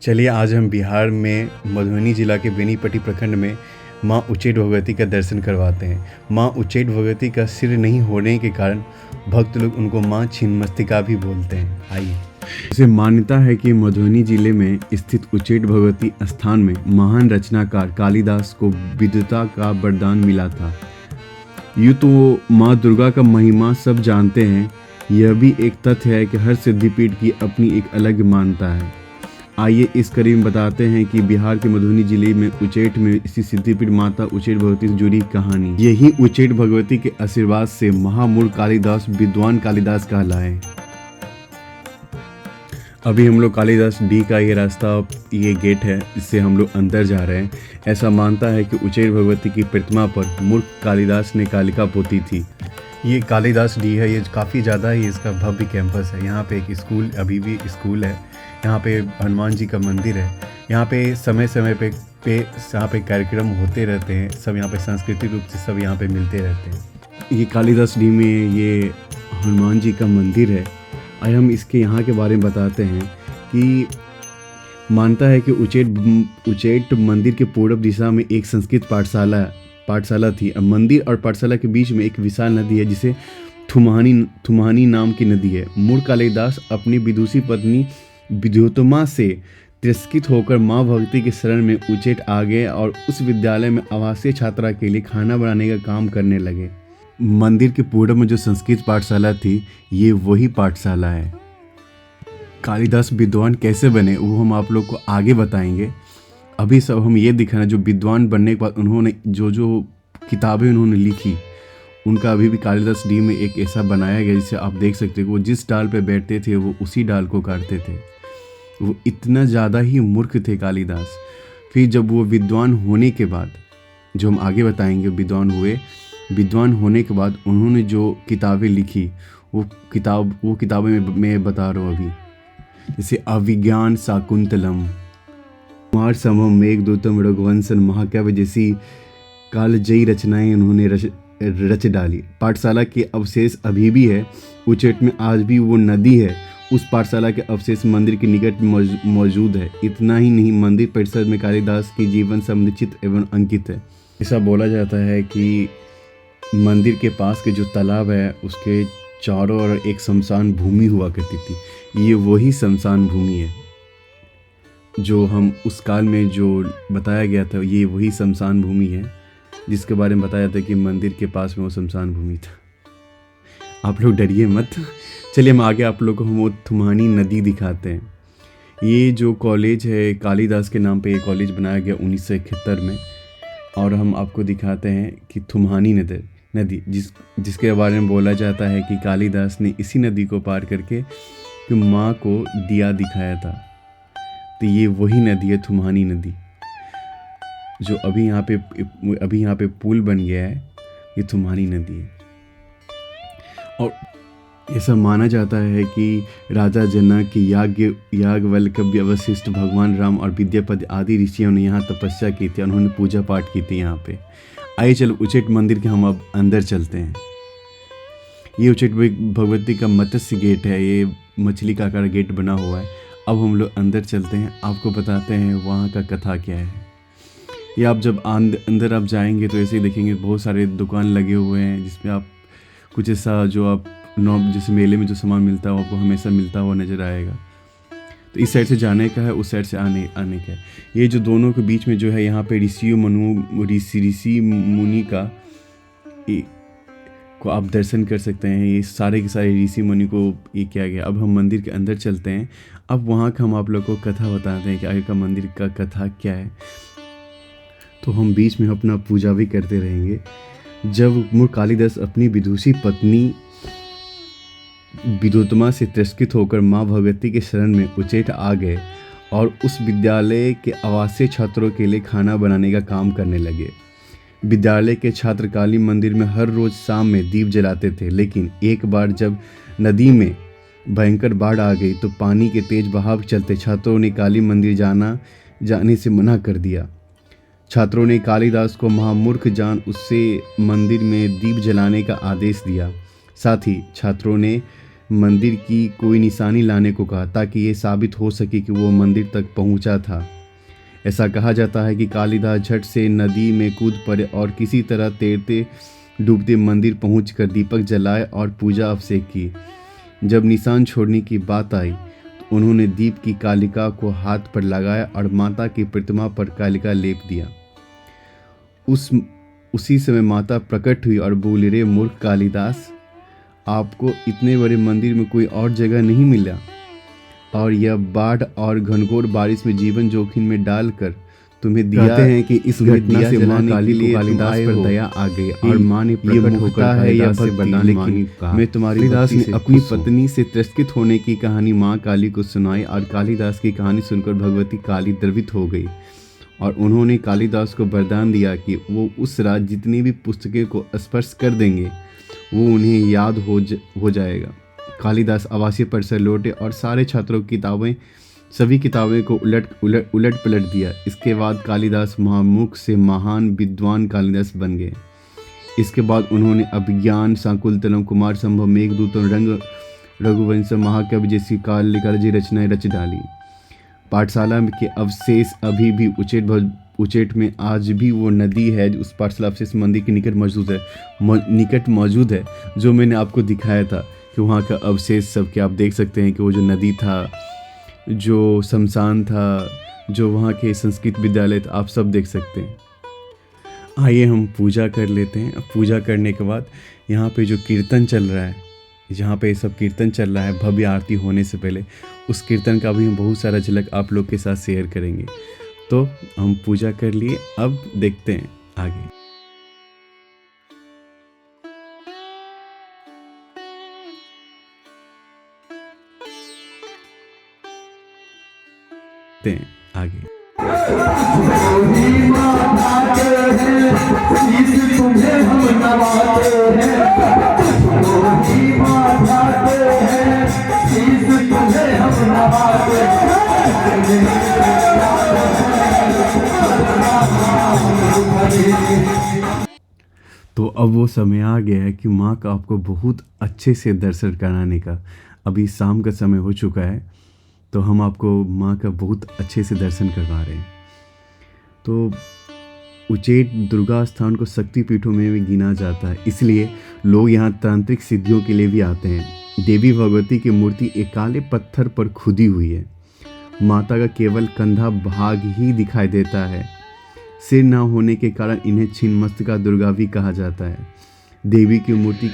चलिए आज हम बिहार में मधुबनी जिला के बेनीपट्टी प्रखंड में माँ उच्चैठ भगवती का दर्शन करवाते हैं। माँ उच्चैठ भगवती का सिर नहीं होने के कारण भक्त लोग उनको माँ छिन्नमस्तिका भी बोलते हैं। आइए। इसे मान्यता है कि मधुबनी जिले में स्थित उच्चैठ भगवती स्थान में महान रचनाकार कालिदास को विद्वता का वरदान मिला था। यूँ तो माँ दुर्गा का महिमा सब जानते हैं, यह भी एक तथ्य है कि हर सिद्धिपीठ की अपनी एक अलग मान्यता है। आइए इस कड़ी में बताते हैं कि बिहार के मधुबनी जिले में उच्चैठ में स्थित सिद्धिपीठ माता उच्चैठ भगवती से जुड़ी कहानी। यही उच्चैठ भगवती के आशीर्वाद से महामूर्ख कालिदास विद्वान कालिदास कहलाए। अभी हम लोग कालिदास डी का ये रास्ता, ये गेट है, इससे हम लोग अंदर जा रहे हैं। ऐसा मानता है कि उच्चैठ भगवती की प्रतिमा पर मूर्ख कालिदास ने कालिका पोती थी। ये कालिदास डी है, ये काफ़ी ज़्यादा ही इसका भव्य कैंपस है। यहाँ पे एक स्कूल, अभी भी स्कूल है। यहाँ पे हनुमान जी का मंदिर है। यहाँ पे समय समय पे यहाँ पे कार्यक्रम होते रहते हैं। सब यहाँ पे सांस्कृतिक रूप से सब यहाँ पे मिलते रहते हैं। ये कालिदास डी में ये हनुमान जी का मंदिर है। आज हम इसके यहाँ के बारे में बताते हैं कि मानता है कि उच्चैठ मंदिर के पूर्व दिशा में एक संस्कृत पाठशाला थी। अब मंदिर और पाठशाला के बीच में एक विशाल नदी है जिसे थुमानी नाम की नदी है। मूर्ख कालिदास अपनी विदुषी पत्नी विद्योत्तमा से तिरस्कृत होकर माँ भगवती के शरण में उच्चैठ आ गए और उस विद्यालय में आवासीय छात्रा के लिए खाना बनाने का काम करने लगे। मंदिर के पूर्व में जो संस्कृत पाठशाला थी, ये वही पाठशाला है। कालिदास विद्वान कैसे बने वो हम आप लोग को आगे बताएंगे। अभी सब हम ये दिखाना, जो विद्वान बनने के बाद उन्होंने जो किताबें उन्होंने लिखी, उनका अभी भी कालिदास डी में एक ऐसा बनाया गया जिसे आप देख सकते हो। वो जिस डाल पे बैठते थे वो उसी डाल को काटते थे। वो इतना ज़्यादा ही मूर्ख थे कालिदास। फिर जब वो विद्वान होने के बाद, जो हम आगे बताएंगे, विद्वान होने के बाद उन्होंने जो किताबें लिखी, वो किताबें मैं बता रहा हूँ अभी। जैसे अभिज्ञान शाकुंतलम, कुमार संभव मेघदूतम, रघुवंशन, महाकाव्य जैसी कालजयी रचनाएं उन्होंने रच डाली। पाठशाला के अवशेष अभी भी है। उच्चैठ में आज भी वो नदी है, उस पाठशाला के अवशेष मंदिर के निकट मौजूद है। इतना ही नहीं, मंदिर परिसर में कालिदास की जीवन संबंधी चित्र एवं अंकित है। ऐसा बोला जाता है कि मंदिर के पास के जो तालाब है उसके चारों ओर एक शमशान भूमि हुआ करती थी। ये वही शमशान भूमि है जो हम उस काल में जो बताया गया था। ये वही शमशान भूमि है जिसके बारे में बताया था कि मंदिर के पास में वो शमशान भूमि था। आप लोग डरिए मत। चलिए हम आगे आप लोगों को हम वो थुमानी नदी दिखाते हैं। ये जो कॉलेज है, कालिदास के नाम पे ये कॉलेज बनाया गया 1971 में। और हम आपको दिखाते हैं कि थुमानी नदी जिसके बारे में बोला जाता है कि कालिदास ने इसी नदी को पार करके कि माँ को दिया दिखाया था। तो ये वही नदी है, थुमानी नदी, जो अभी यहाँ पे पुल बन गया है। ये थुमानी नदी है। और ऐसा माना जाता है कि राजा जनक की याज्ञवल्क्य, वशिष्ठ, भगवान राम और विद्यापति आदि ऋषियों ने यहाँ तपस्या की थी। उन्होंने पूजा पाठ की थी यहाँ पे। आइए चलो उच्चैठ मंदिर के हम अब अंदर चलते हैं। ये उच्चैठ भगवती का मत्स्य गेट है। ये मछली का आकार गेट बना हुआ है। अब हम लोग अंदर चलते हैं, आपको बताते हैं वहाँ का कथा क्या है। ये आप जब अंदर आप जाएंगे तो ऐसे ही देखेंगे बहुत सारे दुकान लगे हुए हैं जिसमें आप कुछ ऐसा जो आप जैसे मेले में जो सामान मिलता है वो आपको हमेशा मिलता हुआ नज़र आएगा। तो इस साइड से जाने का है, उस साइड से आने का है। ये जो दोनों के बीच में जो है, यहाँ पे ऋषि मुनि का को आप दर्शन कर सकते हैं। ये सारे के सारे ऋषि मुनि को ये किया गया। अब हम मंदिर के अंदर चलते हैं। अब वहाँ का हम आप लोग को कथा बताते हैं कि आगे का मंदिर का कथा क्या है। तो हम बीच में अपना पूजा भी करते रहेंगे। जब मूर्ख कालिदास अपनी विदुषी पत्नी विद्योत्तमा से तिरस्कृत होकर माँ भगवती के शरण में उच्चैठ आ गए और उस विद्यालय के आवासीय छात्रों के लिए खाना बनाने का काम करने लगे। विद्यालय के छात्र काली मंदिर में हर रोज शाम में दीप जलाते थे, लेकिन एक बार जब नदी में भयंकर बाढ़ आ गई तो पानी के तेज बहाव के चलते छात्रों ने काली मंदिर जाने से मना कर दिया। छात्रों ने कालिदास को महामूर्ख जान उससे मंदिर में दीप जलाने का आदेश दिया। साथ ही छात्रों ने मंदिर की कोई निशानी लाने को कहा ताकि ये साबित हो सके कि वो मंदिर तक पहुंचा था। ऐसा कहा जाता है कि कालिदास झट से नदी में कूद पड़े और किसी तरह तैरते डूबते मंदिर पहुंचकर दीपक जलाए और पूजा अभिषेक की। जब निशान छोड़ने की बात आई तो उन्होंने दीप की कालिका को हाथ पर लगाया और माता की प्रतिमा पर कालिका लेप दिया। उसी समय माता प्रकट हुई और बोली, रे मूर्ख कालिदास, आपको इतने बड़े मंदिर में कोई और जगह नहीं मिला और यह बाढ़ और घनघोर बारिश में जीवन जोखिम में डालकर तुम्हें दिया हैं कि इस घटना से मां कालिदास पर दया आ गई और मां ने प्रकट होकर है यह से बरदान मांगी। मैं तुम्हारी कालिदास ने अपनी पत्नी से तिरस्कृत होने की कहानी मां काली को सुनाई और कालिदास की कहानी सुनकर भगवती काली द्रवित हो गई और उन्होंने कालिदास को वरदान दिया कि वो उस रात जितनी भी पुस्तकें को स्पर्श कर देंगे वो उन्हें याद हो जाएगा। कालिदास आवासीय परिसर लौटे और सारे छात्रों की सभी किताबें को उलट पलट दिया। इसके बाद कालिदास महामुख से महान विद्वान कालिदास बन गए। इसके बाद उन्होंने अभिज्ञान, शाकुंतलम, कुमार संभव, मेघदूत और रघुवंश, महाकाव्य जैसी कालिदास रचनाएं रच डाली। पाठशाला के अवशेष अभी भी उचेट में आज भी वो नदी है उस पाठशाला अवशेष मंदिर के निकट मौजूद है जो मैंने आपको दिखाया था कि वहाँ का अवशेष सब के आप देख सकते हैं कि वो जो नदी था, जो शमशान था, जो वहाँ के संस्कृत विद्यालय था, आप सब देख सकते हैं। आइए हम पूजा कर लेते हैं। पूजा करने के बाद यहाँ पे जो कीर्तन चल रहा है, जहाँ पे सब कीर्तन चल रहा है भव्य आरती होने से पहले, उस कीर्तन का भी हम बहुत सारा झलक आप लोग के साथ शेयर करेंगे। तो हम पूजा कर लिए, अब देखते हैं आगे। आगे तो अब वो समय आ गया है कि माँ का आपको बहुत अच्छे से दर्शन कराने का। अभी शाम का समय हो चुका है तो हम आपको माँ का बहुत अच्छे से दर्शन करवा रहे हैं। तो उच्चैठ दुर्गा स्थान को शक्तिपीठों में भी गिना जाता है, इसलिए लोग यहाँ तांत्रिक सिद्धियों के लिए भी आते हैं। देवी भगवती की मूर्ति एक काले पत्थर पर खुदी हुई है। माता का केवल कंधा भाग ही दिखाई देता है। सिर न होने के कारण इन्हें छिन्नमस्तिका दुर्गा भी कहा जाता है। देवी की मूर्ति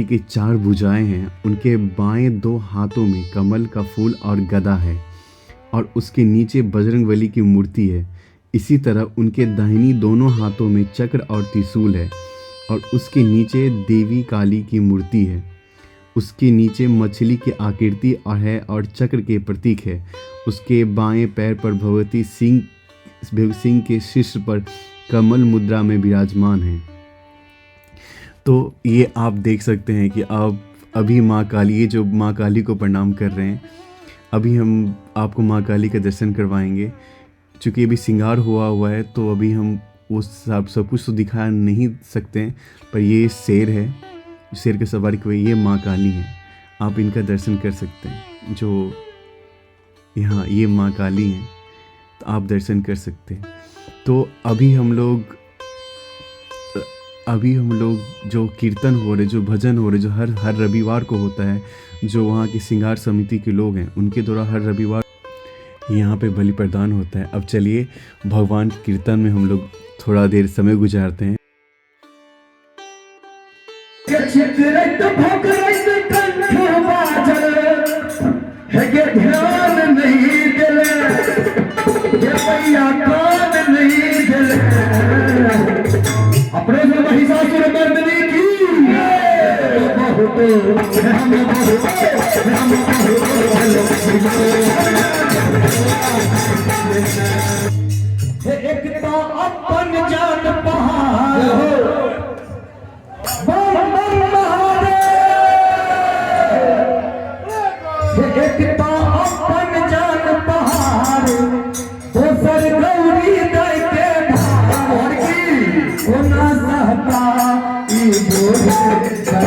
की चार भुजाएं हैं। उनके बाएं दो हाथों में कमल का फूल और गदा है और उसके नीचे बजरंगबली की मूर्ति है। इसी तरह उनके दाहिनी दोनों हाथों में चक्र और त्रिशूल है और उसके नीचे देवी काली की मूर्ति है। उसके नीचे मछली की आकृति है और चक्र के प्रतीक है। उसके बाएं पैर पर भगवती सिंह के शीर्ष पर कमल मुद्रा में विराजमान है। तो ये आप देख सकते हैं कि आप अभी माँ काली, ये जो माँ काली को प्रणाम कर रहे हैं, अभी हम आपको माँ काली का दर्शन करवाएंगे। चूँकि अभी श्रृंगार हुआ है तो अभी हम वो सब कुछ तो दिखा नहीं सकते हैं, पर ये शेर है, शेर की सवारी की ये माँ काली है, आप इनका दर्शन कर सकते हैं। जो यहाँ ये माँ काली हैं तो आप दर्शन कर सकते हैं। तो अभी हम लोग जो कीर्तन हो रहे, जो भजन हो रहे, जो हर रविवार को होता है, जो वहाँ की श्रृंगार समिति के लोग हैं उनके द्वारा हर रविवार यहाँ पे बलि प्रदान होता है। अब चलिए भगवान के कीर्तन में हम लोग थोड़ा देर समय गुजारते हैं। अपने से महिषासुर मर्दिनी की एक तो अपन जान पहाड़ एक तो अपन जान पहाड़ दोसर गौरी दई के भार की कोना सहता ई बोले कर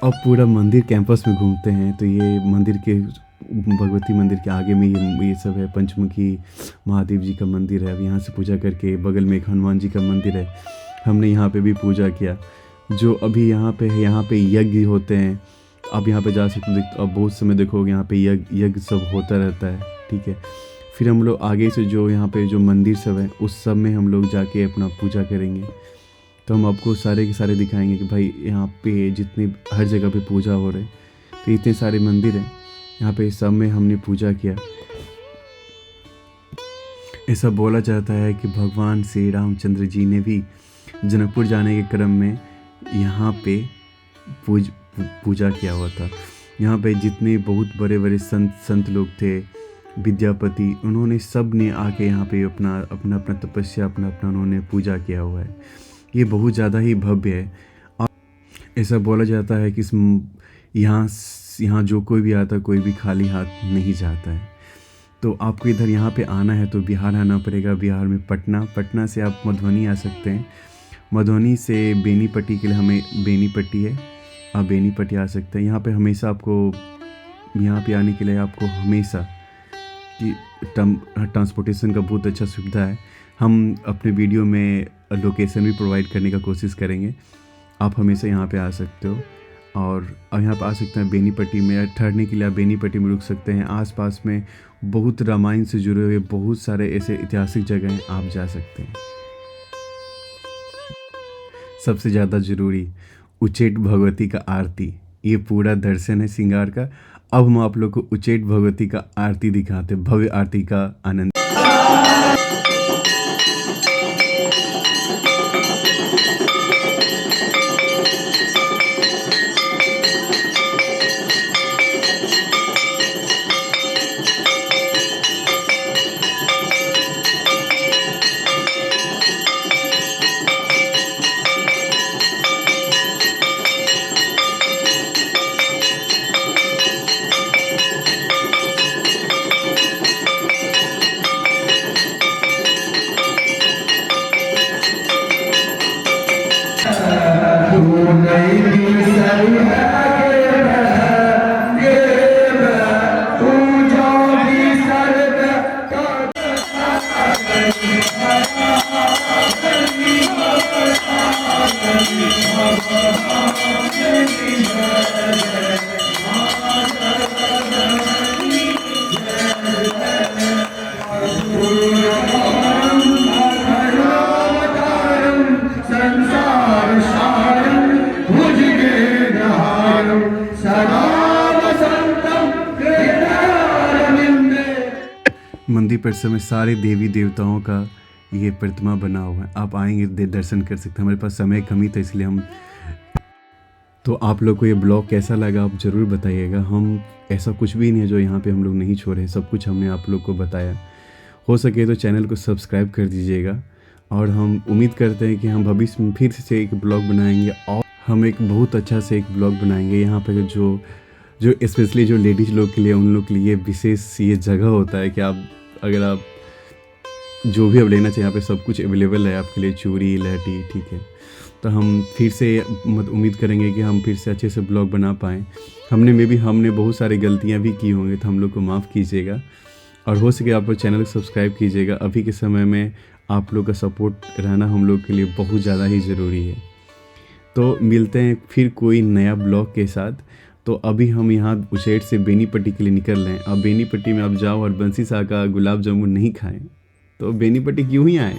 अब पूरा मंदिर कैंपस में घूमते हैं। तो ये मंदिर के भगवती मंदिर के आगे में ये सब है। पंचमुखी महादेव जी का मंदिर है। अब यहाँ से पूजा करके बगल में एक हनुमान जी का मंदिर है, हमने यहाँ पे भी पूजा किया। जो अभी यहाँ पे है, यहाँ पे यज्ञ होते हैं, आप यहाँ पे जा सकते हो। अब बहुत समय देखोगे यहाँ पे यज्ञ सब होता रहता है, ठीक है। फिर हम लोग आगे से जो यहाँ पे जो मंदिर सब है उस सब में हम लोग जाके अपना पूजा करेंगे। तो हम आपको सारे के सारे दिखाएंगे कि भाई यहाँ पे जितने हर जगह पे पूजा हो रहे, तो इतने सारे मंदिर हैं यहाँ पे, सब में हमने पूजा किया। ऐसा बोला जाता है कि भगवान श्री रामचंद्र जी ने भी जनकपुर जाने के क्रम में यहाँ पे पूजा किया हुआ था। यहाँ पे जितने बहुत बड़े बड़े संत लोग थे, विद्यापति, उन्होंने सब ने आके यहाँ पे अपना तपस्या अपना उन्होंने पूजा किया हुआ है। ये बहुत ज़्यादा ही भव्य है। और ऐसा बोला जाता है कि यहाँ जो कोई भी आता, कोई भी खाली हाथ नहीं जाता है। तो आपको इधर यहाँ पे आना है तो बिहार आना पड़ेगा। बिहार में पटना से आप मधुबनी आ सकते हैं। मधुबनी से बेनीपट्टी के लिए हमें बेनीपट्टी है, आप बेनीपट्टी आ सकते हैं। यहाँ पे हमेशा आपको यहाँ पे आने के लिए आपको हमेशा कि ट्रांसपोर्टेशन का बहुत अच्छा सुविधा है। हम अपने वीडियो में लोकेशन भी प्रोवाइड करने का कोशिश करेंगे। आप हमेशा यहाँ पे आ सकते हो और अब यहाँ पे आ सकते हैं बेनीपट्टी में। ठहरने के लिए आप बेनीपट्टी में रुक सकते हैं। आसपास में बहुत रामायण से जुड़े हुए बहुत सारे ऐसे ऐतिहासिक जगह हैं, आप जा सकते हैं। सबसे ज़्यादा ज़रूरी उच्चैठ भगवती का आरती, ये पूरा दर्शन है श्रृंगार का। अब हम आप लोग को उच्चैठ भगवती का आरती दिखाते, भव्य आरती का आनंद। मंदिर परिसर में सारे देवी देवताओं का ये प्रतिमा बना हुआ है। आप आएंगे दर्शन कर सकते हैं। हमारे पास समय कमी था इसलिए हम तो आप लोग को ये ब्लॉग कैसा लगा आप ज़रूर बताइएगा। हम ऐसा कुछ भी नहीं है जो यहाँ पे हम लोग नहीं छोड़े, सब कुछ हमने आप लोग को बताया। हो सके तो चैनल को सब्सक्राइब कर दीजिएगा और हम उम्मीद करते हैं कि हम भविष्य में फिर से एक ब्लॉग बनाएंगे और हम एक बहुत अच्छा से एक ब्लॉग बनाएंगे। यहाँ पर जो स्पेशली जो लेडीज़ लोग के लिए, उन लोग के लिए विशेष ये जगह होता है कि आप अगर आप जो भी अब लेना चाहिए यहाँ पे सब कुछ अवेलेबल है आपके लिए, चूड़ी लहठी, ठीक है। तो हम फिर से उम्मीद करेंगे कि हम फिर से अच्छे से ब्लॉग बना पाएँ। हमने बहुत सारी गलतियाँ भी की होंगी तो हम लोग को माफ़ कीजिएगा और हो सके आप लोग चैनल को सब्सक्राइब कीजिएगा। अभी के समय में आप लोग का सपोर्ट रहना हम लोग के लिए बहुत ज़्यादा ही ज़रूरी है। तो मिलते हैं फिर कोई नया ब्लॉग के साथ। तो अभी हम यहाँ उच्चैठ से बेनीपट्टी के लिए निकल रहे हैं। अब बेनीपट्टी में आप जाओ और बंसी शाह का गुलाब जामुन नहीं खाएं तो बेनीपट्टी क्यों ही आए।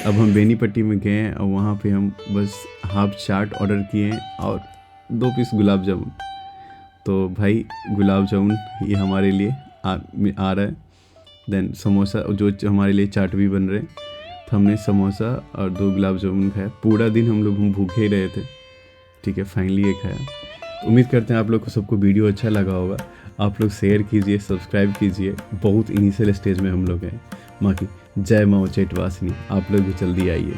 अब हम बेनीपट्टी में गए हैं और वहाँ पे हम बस हाफ चाट ऑर्डर किए हैं और 2 पीस गुलाब जामुन। तो भाई गुलाब जामुन ये हमारे लिए आ रहा है। देन समोसा जो हमारे लिए चाट भी बन रहे हैं। तो हमने समोसा और 2 गुलाब जामुन खाया। पूरा दिन हम भूखे ही रहे थे, ठीक है। फाइनली ये खाया। उम्मीद करते हैं आप लोग को सबको वीडियो अच्छा लगा होगा। आप लोग शेयर कीजिए, सब्सक्राइब कीजिए। बहुत इनिशियल स्टेज में हम लोग हैं। माँ की जय माँ उच्चैठ वासिनी। आप लोग भी जल्दी आइए।